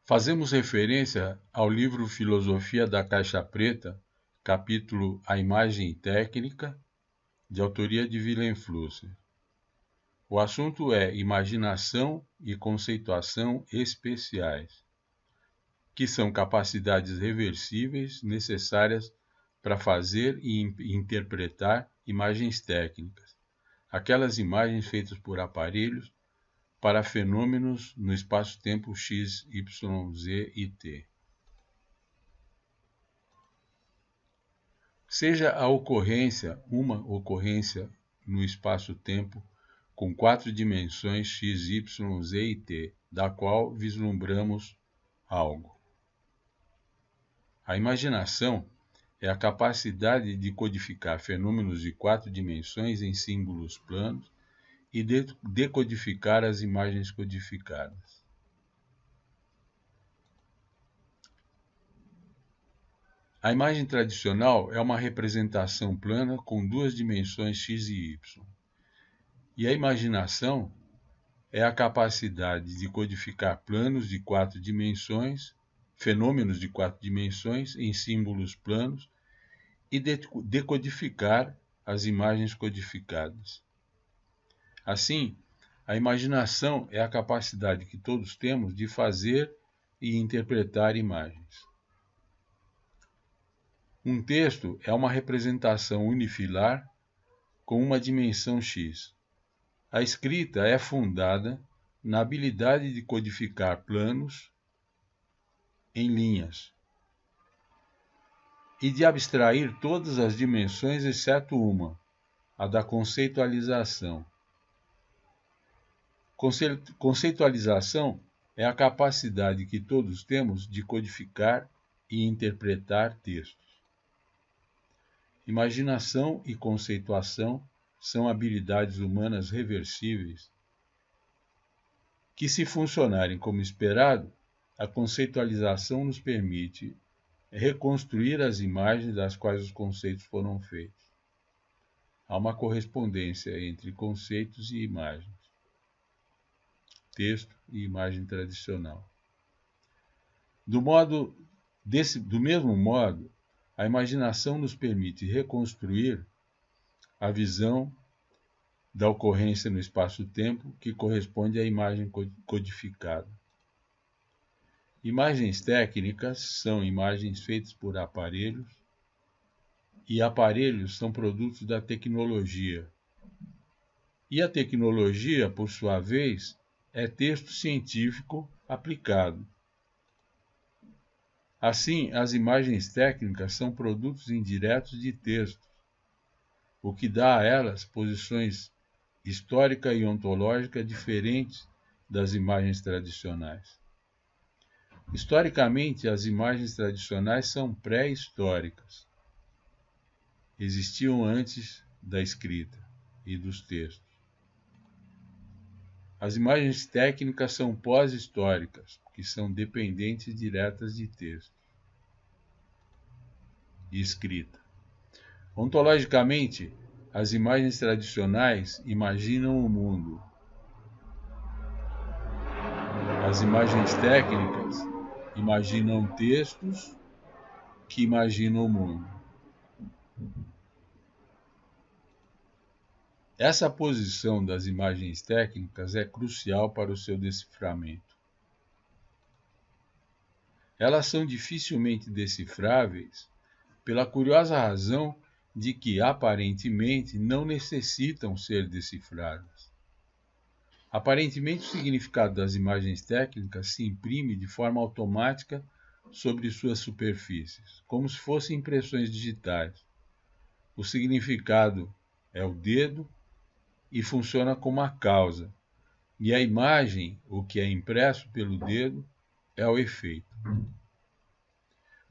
Fazemos referência ao livro Filosofia da Caixa Preta, capítulo A Imagem Técnica, de autoria de Willem Flusser. O assunto é imaginação e conceituação especiais, que são capacidades reversíveis necessárias para fazer e interpretar imagens técnicas, aquelas imagens feitas por aparelhos para fenômenos no espaço-tempo x, y, z e t. Seja a ocorrência uma ocorrência no espaço-tempo com 4 dimensões x, y, z e t, da qual vislumbramos algo. A imaginação é a capacidade de codificar fenômenos de 4 dimensões em símbolos planos e decodificar as imagens codificadas. A imagem tradicional é uma representação plana com 2 dimensões x e y. E a imaginação é a capacidade de codificar planos de 4 dimensões, fenômenos de 4 dimensões em símbolos planos e decodificar as imagens codificadas. Assim, a imaginação é a capacidade que todos temos de fazer e interpretar imagens. Um texto é uma representação unifilar com uma dimensão x. A escrita é fundada na habilidade de codificar planos em linhas e de abstrair todas as dimensões exceto uma, a da conceitualização. Conceitualização é a capacidade que todos temos de codificar e interpretar textos. Imaginação e conceituação são habilidades humanas reversíveis que, se funcionarem como esperado, a conceitualização nos permite reconstruir as imagens das quais os conceitos foram feitos. Há uma correspondência entre conceitos e imagens, texto e imagem tradicional. Do mesmo modo, a imaginação nos permite reconstruir a visão da ocorrência no espaço-tempo que corresponde à imagem codificada. Imagens técnicas são imagens feitas por aparelhos, e aparelhos são produtos da tecnologia. E a tecnologia, por sua vez, é texto científico aplicado. Assim, as imagens técnicas são produtos indiretos de textos, o que dá a elas posições histórica e ontológica diferentes das imagens tradicionais. Historicamente, as imagens tradicionais são pré-históricas. Existiam antes da escrita e dos textos. As imagens técnicas são pós-históricas, que são dependentes diretas de texto e escrita. Ontologicamente, as imagens tradicionais imaginam o mundo. As imagens técnicas imaginam textos que imaginam o mundo. Essa posição das imagens técnicas é crucial para o seu deciframento. Elas são dificilmente decifráveis pela curiosa razão de que, aparentemente, não necessitam ser decifradas. Aparentemente, o significado das imagens técnicas se imprime de forma automática sobre suas superfícies, como se fossem impressões digitais. O significado é o dedo e funciona como a causa, e a imagem, o que é impresso pelo dedo, é o efeito.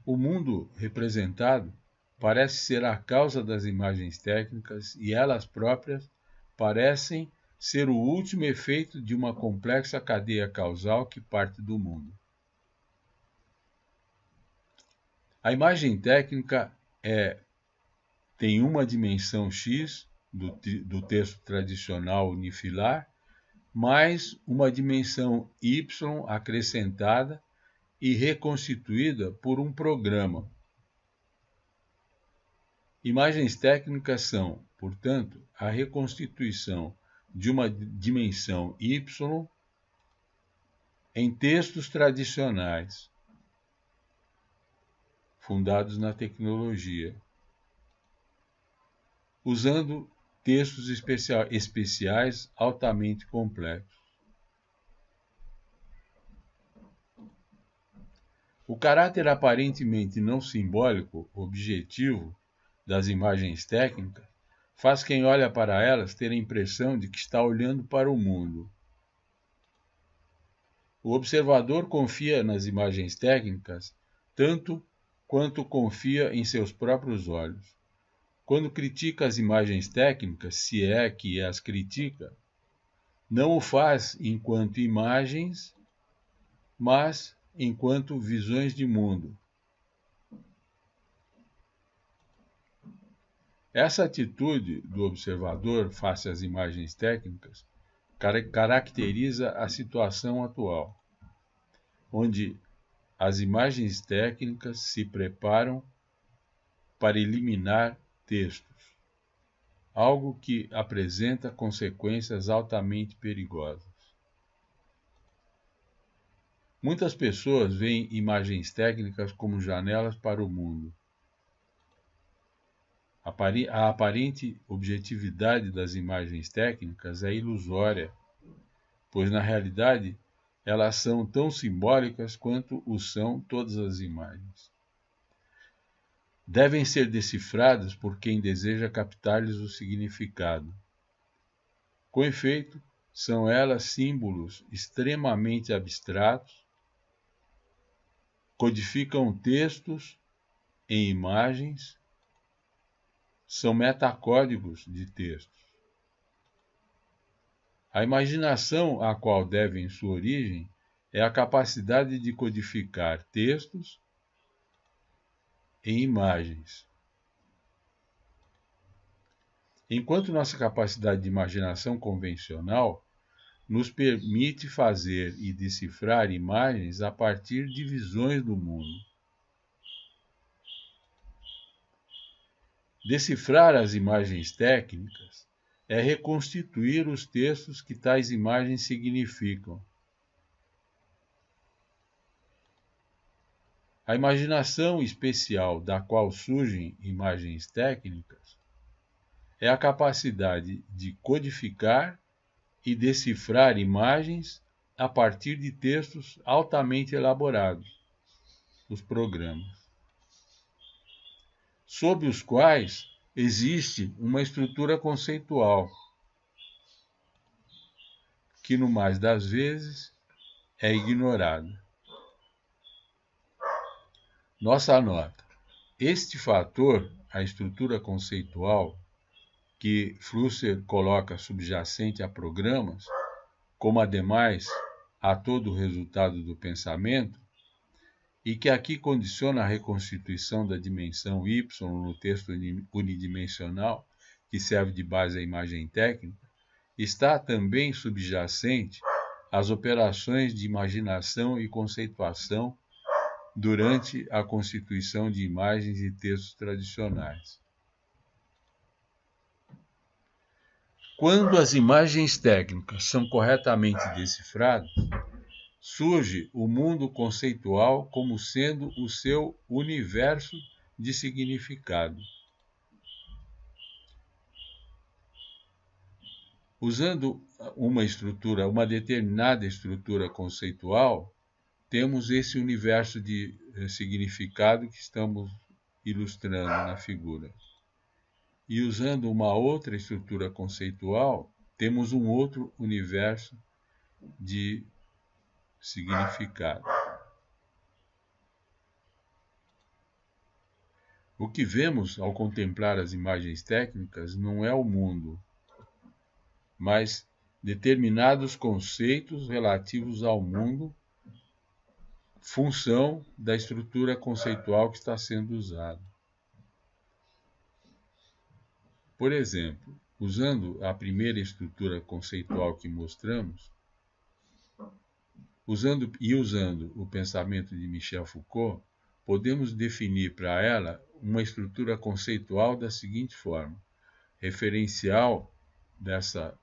O mundo representado parece ser a causa das imagens técnicas e elas próprias parecem ser o último efeito de uma complexa cadeia causal que parte do mundo. A imagem técnica tem uma dimensão x do texto tradicional unifilar, mais uma dimensão y acrescentada e reconstituída por um programa. Imagens técnicas são, portanto, a reconstituição de uma dimensão Y em textos tradicionais, fundados na tecnologia, usando textos especiais altamente complexos. O caráter aparentemente não simbólico, objetivo, das imagens técnicas faz quem olha para elas ter a impressão de que está olhando para o mundo. O observador confia nas imagens técnicas tanto quanto confia em seus próprios olhos. Quando critica as imagens técnicas, se é que as critica, não o faz enquanto imagens, mas enquanto visões de mundo. Essa atitude do observador face às imagens técnicas caracteriza a situação atual, onde as imagens técnicas se preparam para eliminar textos, algo que apresenta consequências altamente perigosas. Muitas pessoas veem imagens técnicas como janelas para o mundo. A aparente objetividade das imagens técnicas é ilusória, pois na realidade elas são tão simbólicas quanto o são todas as imagens. Devem ser decifradas por quem deseja captar-lhes o significado. Com efeito, são elas símbolos extremamente abstratos, codificam textos em imagens, são metacódigos de textos. A imaginação a qual devem sua origem é a capacidade de codificar textos em imagens. Enquanto nossa capacidade de imaginação convencional nos permite fazer e decifrar imagens a partir de visões do mundo. Decifrar as imagens técnicas é reconstituir os textos que tais imagens significam. A imaginação especial da qual surgem imagens técnicas é a capacidade de codificar e decifrar imagens a partir de textos altamente elaborados, os programas, sob os quais existe uma estrutura conceitual, que no mais das vezes é ignorada. Nossa nota: este fator, a estrutura conceitual, que Flusser coloca subjacente a programas, como ademais a todo o resultado do pensamento, e que aqui condiciona a reconstituição da dimensão Y no texto unidimensional, que serve de base à imagem técnica, está também subjacente às operações de imaginação e conceituação durante a constituição de imagens e textos tradicionais. Quando as imagens técnicas são corretamente decifradas, surge o mundo conceitual como sendo o seu universo de significado. Usando uma determinada estrutura conceitual, temos esse universo de significado que estamos ilustrando na figura. E usando uma outra estrutura conceitual, temos um outro universo de significado. O que vemos ao contemplar as imagens técnicas não é o mundo, mas determinados conceitos relativos ao mundo, função da estrutura conceitual que está sendo usada. Por exemplo, usando a primeira estrutura conceitual que mostramos, Usando o pensamento de Michel Foucault, podemos definir para ela uma estrutura conceitual da seguinte forma: referencial nessa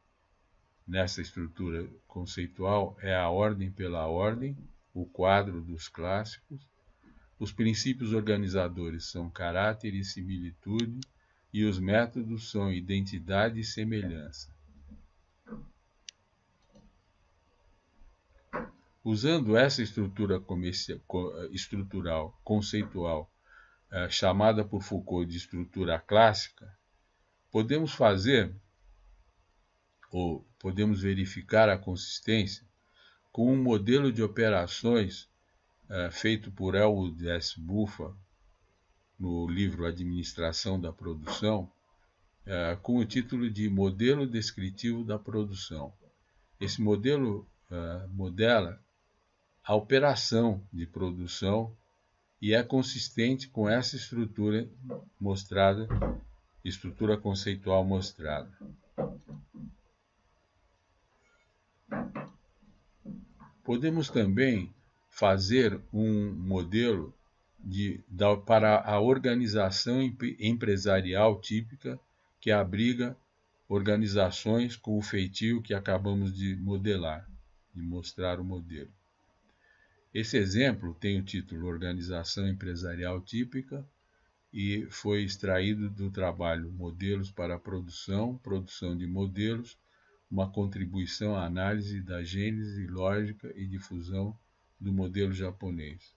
estrutura conceitual é a ordem pela ordem, o quadro dos clássicos. Os princípios organizadores são caráter e similitude, e os métodos são identidade e semelhança. Usando essa estrutura estrutural conceitual, chamada por Foucault de estrutura clássica, podemos verificar a consistência com um modelo de operações feito por Elwood S. Buffa no livro Administração da Produção, com o título de Modelo Descritivo da Produção. Esse modelo modela a operação de produção e é consistente com essa estrutura conceitual mostrada. Podemos também fazer um modelo para a organização empresarial típica que abriga organizações com o feitio que acabamos de modelar, de mostrar o modelo. Esse exemplo tem o título Organização Empresarial Típica e foi extraído do trabalho Modelos para a Produção de Modelos, uma contribuição à análise da gênese, lógica e difusão do modelo japonês.